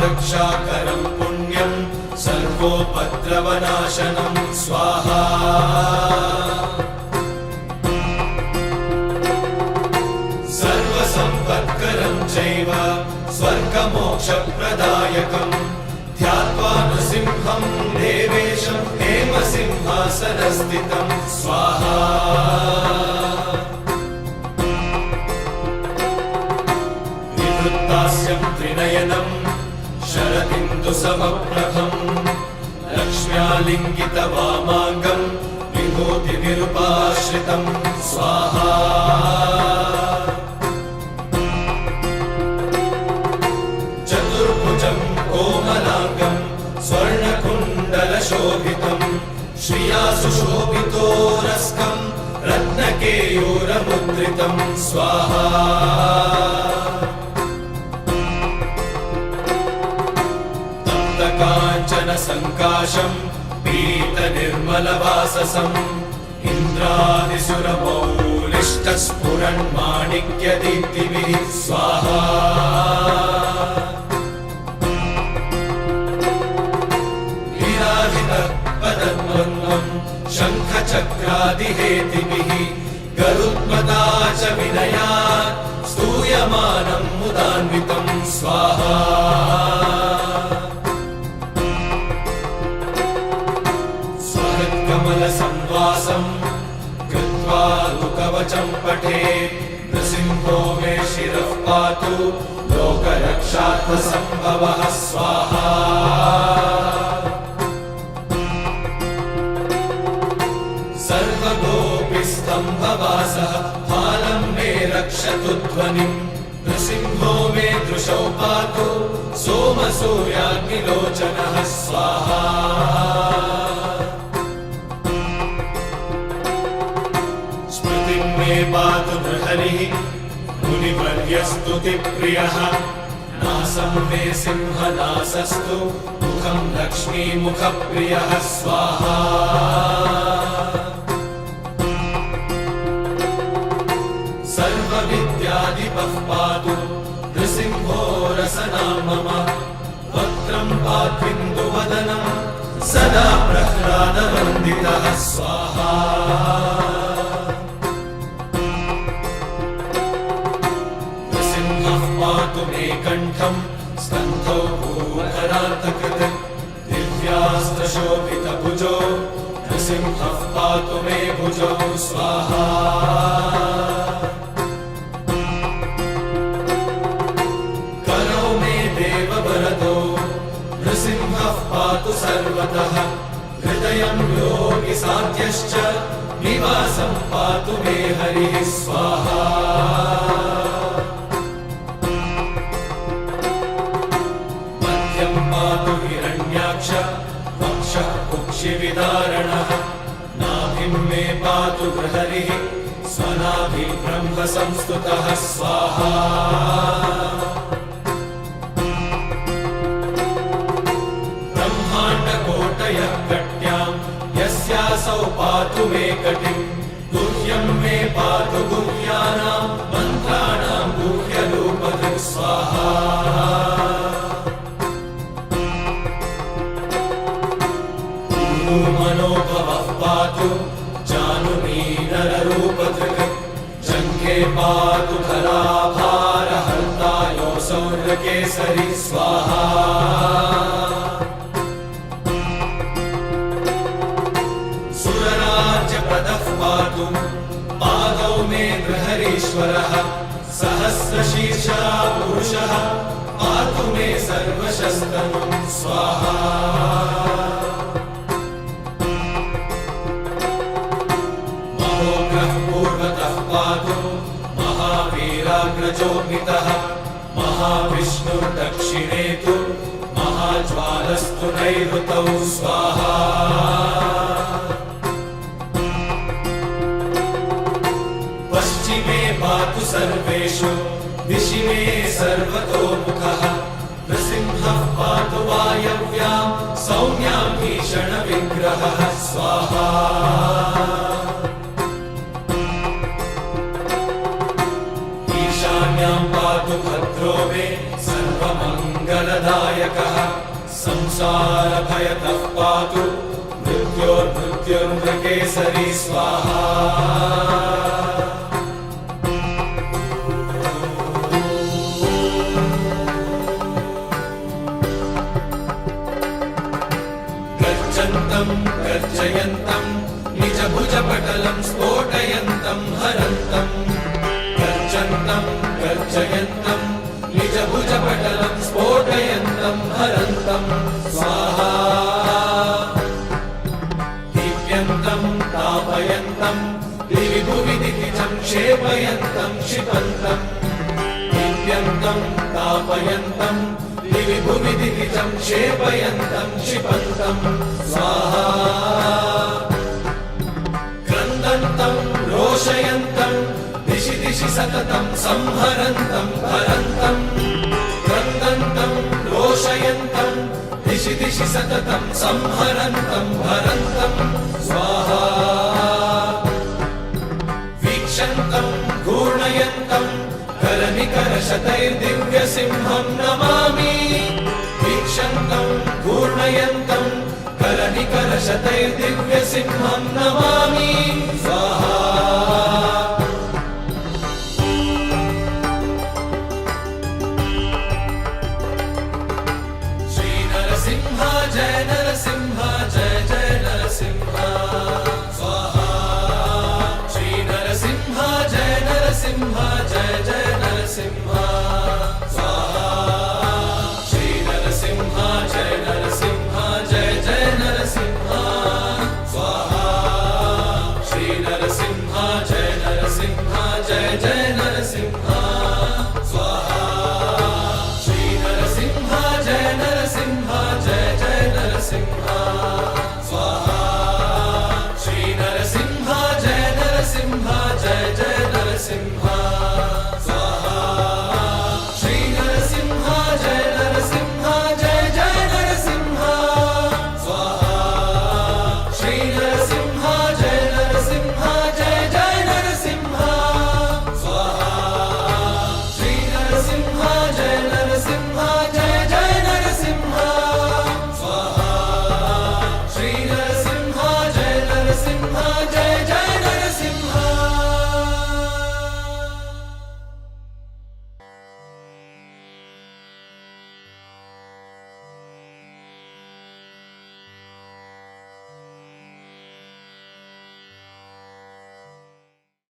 रक्षाकरं पुण्यं सर्वोपद्रवनाशनं स्वाहा सर्वसम्पत्करं चैव स्वर्गमोक्षप्रदायकं ध्यात्वा नृसिंहं देवेशं हेमसिंहासनस्थितं स्वाहा विवृत्तास्यं त्रिनयनं शरदिन्दुसमप्रभं लक्ष्म्यालिङ्गितवामाङ्गं विभूतिविरूपाश्रितं स्वाहा चतुर्भुजं कोमलाङ्गं स्वर्णकुण्डलशोभितं श्रिया सुशोभितोरस्कं रत्नकेयूरमुद्रितं स्वाहा काञ्चनसङ्काशं पीतनिर्मलवाससं इन्द्रादिसुरमौलिष्टस्फुरन्माणिक्यदीप्तिभिः स्वाहा हीराधिपद्मं शङ्खचक्रादिहेतिभिः गरुत्मता च विनयात् स्तूयमानं मुदान्वितं स्वाहा कमलसंवासं कृत्वा लुकवचं पठेत् नृसिंहो मे शिरः पातु लोकरक्षार्थसम्भवः स्वाहा सर्वगोपिस्तम्भवासः फालं मे रक्षतु ध्वनिं नृसिंहो मे दृशौ पातु सोमसूर्याग्निलोचनः स्वाहा मे पातु नृहरिः मुनिवर्यस्तुतिप्रियः नासं मे सिंहनासस्तु मुखं लक्ष्मीमुखप्रियः स्वाहा सर्वविद्याधिपः पातु नृसिंहो रसना मम वक्त्रं पात्विन्दुवदनं सदा प्रह्लादवन्दितः स्वाहा पातु मे कण्ठं स्कन्धौ भूधरान्तकृत् दिव्यास्त्रशोभितभुजो नृसिंहः पातु मे भुजौ स्वाहा करौ मे देववरदो नृसिंहः पातु सर्वतः हृदयं योगिसाध्यश्च निवासं पातु मे हरिः स्वाहा पातु हिरण्याक्ष वक्षः कुक्षिविदारणः नाभिं मे पातु बृहरिः स्वनाभिः ब्रह्म संस्तुतः स्वाहा ब्रह्माण्डकोटयः कट्यां यस्यासौ पातु मे कटिं गुह्यं मे पातु गुह्यानां मन्त्राणां गुह्यरूपधृक् स्वाहा मनोभवः पातु जानुनीनररूपधृक् जङ्घे पातु खराभारहर्तायो सौर्यकेसरी स्वाहा सुरराज्यप्रदः पातु पादौ मे बृहरीश्वरः सहस्रशीर्षा पुरुषः पातु मे सर्वशस्तनुं स्वाहा पूर्वतः पातु महावीराग्रजोऽग्नितः महाविष्णुर्दक्षिणे तु महाज्वालस्तु नैऋतौ स्वाहा पश्चिमे पातु सर्वेषु दिशि मे सर्वतोमुखः नृसिंहः पातु वायव्यां सौम्यां भीषणविग्रहः स्वाहा पातु भद्रो मे सर्वमङ्गलदायकः संसारभयतः पातु मृत्योर्मृत्युर्मृगेसरी स्वाहा। गर्जन्तं गर्जयन्तं निजभुजपटलं स्फोटयन्तं हरन्तं। गर्जन्तं गर्जयन्तं निजभुजपटलं स्फोटयन्तं हरन्तं स्वाहा। दीप्यन्तं तापयन्तं दिवि भुवि दितिजं क्षेपयन्तं क्षिपन्तं। दीप्यन्तं तापयन्तं दिवि भुवि दितिजं क्षेपयन्तं क्षिपन्तं स्वाहा। क्रन्दन्तं रोषयन्तं दिशि दिशि सततं संहरन्तं हरन्तं। क्रन्दन्तं रोषयन्तं दिशि दिशि सततं संहरन्तं हरन्तं स्वाहा। वीक्षन्तं घूर्णयन्तं करनिकरशतैर्दिव्यसिंहं नमामि। वीक्षन्तं घूर्णयन्तं करनिकरशतैर्दिव्यसिंहं नमामि।